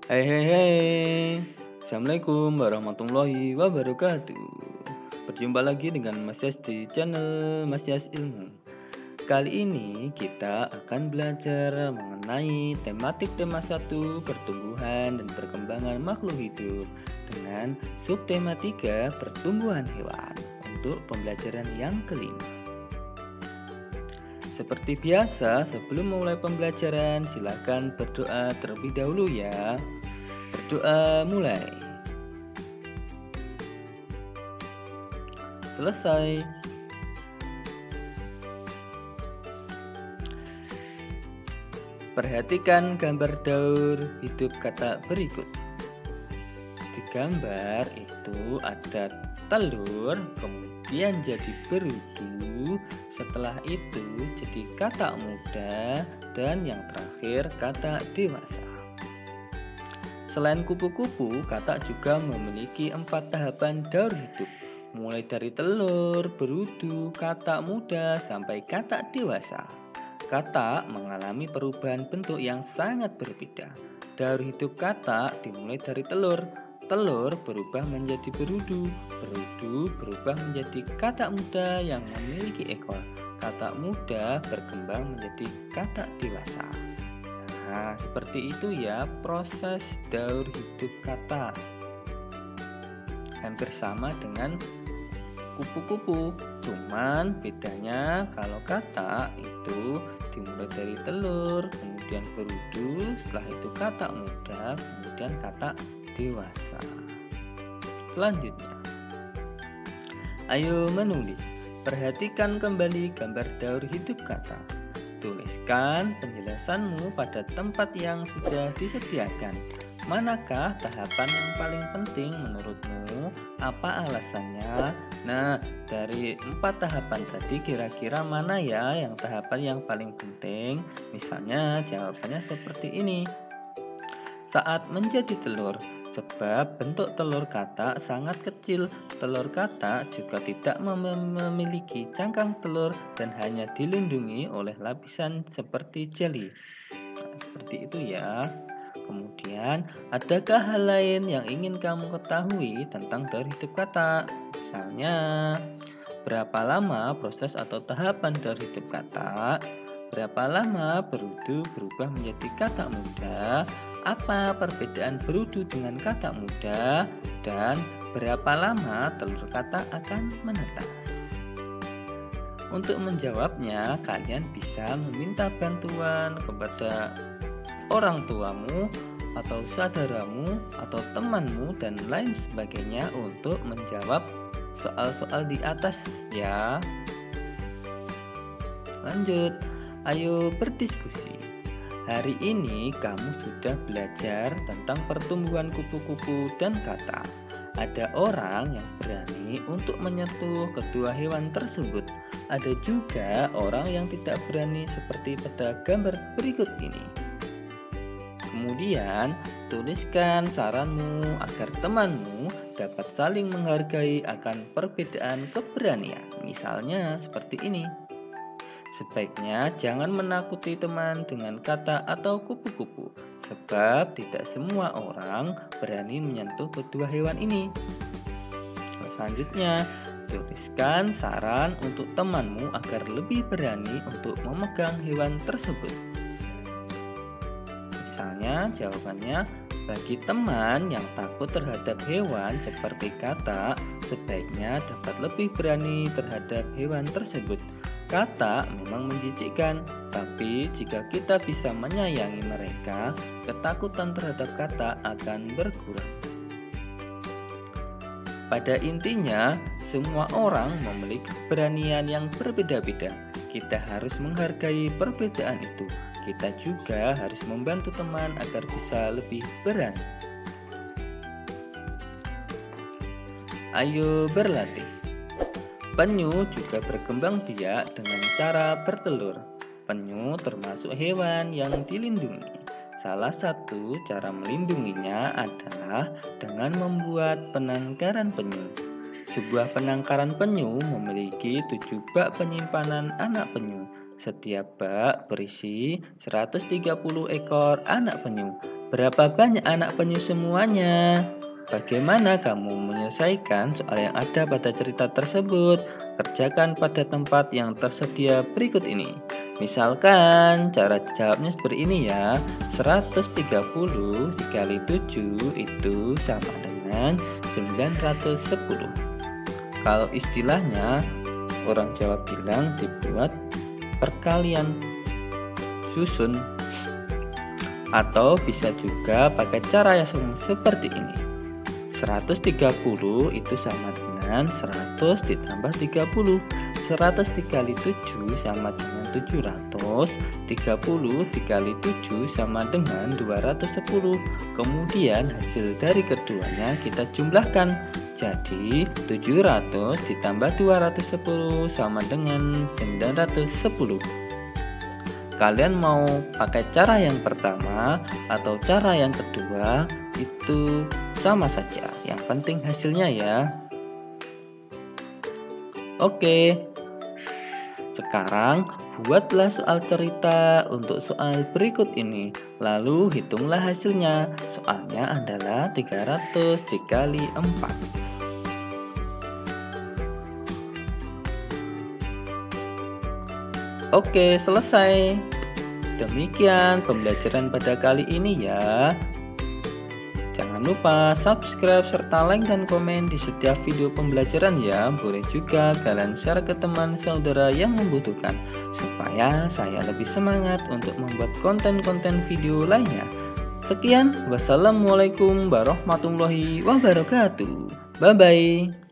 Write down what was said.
Hei hei hei, Assalamualaikum warahmatullahi wabarakatuh. Berjumpa lagi dengan Mas Yas di channel Mas Yas Ilmu. Kali ini kita akan belajar mengenai tema 1 pertumbuhan dan perkembangan makhluk hidup dengan subtema 3 pertumbuhan hewan untuk pembelajaran yang kelima. Seperti biasa, sebelum memulai pembelajaran, silakan berdoa terlebih dahulu ya. Berdoa mulai. Selesai. Perhatikan gambar daur hidup kata berikut. Di gambar itu ada telur, kemudian jadi berudu, setelah itu jadi katak muda, dan yang terakhir katak dewasa. Selain kupu-kupu, katak juga memiliki 4 tahapan daur hidup, mulai dari telur, berudu, katak muda, sampai katak dewasa. Katak mengalami perubahan bentuk yang sangat berbeda. Daur hidup katak dimulai dari telur. Telur berubah menjadi berudu. Berudu berubah menjadi katak muda yang memiliki ekor. Katak muda berkembang menjadi katak dewasa. Nah, seperti itu ya proses daur hidup katak. Hampir sama dengan kupu-kupu, cuman bedanya kalau katak itu dimulai dari telur, kemudian berudu, setelah itu katak muda, kemudian katak dewasa. Selanjutnya, ayo menulis. Perhatikan kembali gambar daur hidup katak. Tuliskan penjelasanmu pada tempat yang sudah disediakan. Manakah tahapan yang paling penting menurutmu? Apa alasannya? Nah, dari 4 tahapan tadi kira-kira mana ya yang tahapan yang paling penting? Misalnya jawabannya seperti ini. Saat menjadi telur, sebab bentuk telur katak sangat kecil. Telur katak juga tidak memiliki cangkang telur dan hanya dilindungi oleh lapisan seperti jeli. Nah, seperti itu ya. Kemudian, adakah hal lain yang ingin kamu ketahui tentang daur hidup katak? Misalnya, berapa lama proses atau tahapan daur hidup katak? Berapa lama berudu berubah menjadi katak muda? Apa perbedaan berudu dengan katak muda? Dan berapa lama telur katak akan menetas? Untuk menjawabnya, kalian bisa meminta bantuan kepada orang tuamu atau saudaramu atau temanmu dan lain sebagainya untuk menjawab soal-soal di atas ya. Lanjut, ayo berdiskusi. Hari ini kamu sudah belajar tentang pertumbuhan kupu-kupu dan katak. Ada orang yang berani untuk menyentuh kedua hewan tersebut. Ada juga orang yang tidak berani seperti pada gambar berikut ini. Kemudian, tuliskan saranmu agar temanmu dapat saling menghargai akan perbedaan keberanian. Misalnya seperti ini. Sebaiknya jangan menakuti teman dengan kata atau kupu-kupu, sebab tidak semua orang berani menyentuh kedua hewan ini. Selanjutnya, tuliskan saran untuk temanmu agar lebih berani untuk memegang hewan tersebut. Misalnya jawabannya, bagi teman yang takut terhadap hewan seperti katak, sebaiknya dapat lebih berani terhadap hewan tersebut. Katak memang menjijikkan, tapi jika kita bisa menyayangi mereka, ketakutan terhadap katak akan berkurang. Pada intinya, semua orang memiliki keberanian yang berbeda-beda. Kita harus menghargai perbedaan itu. Kita juga harus membantu teman agar bisa lebih berani. Ayo berlatih. Penyu juga berkembang biak dengan cara bertelur. Penyu termasuk hewan yang dilindungi. Salah satu cara melindunginya adalah dengan membuat penangkaran penyu. Sebuah penangkaran penyu memiliki 7 bak penyimpanan anak penyu. Setiap bak berisi 130 ekor anak penyu. Berapa banyak anak penyu semuanya? Bagaimana kamu menyelesaikan soal yang ada pada cerita tersebut? Kerjakan pada tempat yang tersedia berikut ini. Misalkan cara jawabnya seperti ini ya. 130 dikali 7 itu sama dengan 910. Kalau istilahnya orang Jawa bilang dibuat perkalian susun, atau bisa juga pakai cara yang seperti ini. 130 itu sama dengan 100 ditambah 30. 100 dikali 7 sama dengan 700. 30 dikali 7 sama dengan 210. Kemudian hasil dari keduanya kita jumlahkan. Jadi 700 ditambah 210 sama dengan 910. Kalian mau pakai cara yang pertama atau cara yang kedua, itu sama saja. Yang penting hasilnya ya. Oke. Sekarang buatlah soal cerita untuk soal berikut ini. Lalu hitunglah hasilnya. Soalnya adalah 300 dikali 4. Oke, selesai. Demikian pembelajaran pada kali ini ya. Jangan lupa subscribe serta like dan komen di setiap video pembelajaran ya. Boleh juga kalian share ke teman saudara yang membutuhkan, supaya saya lebih semangat untuk membuat konten-konten video lainnya. Sekian, wassalamualaikum warahmatullahi wabarakatuh. Bye-bye.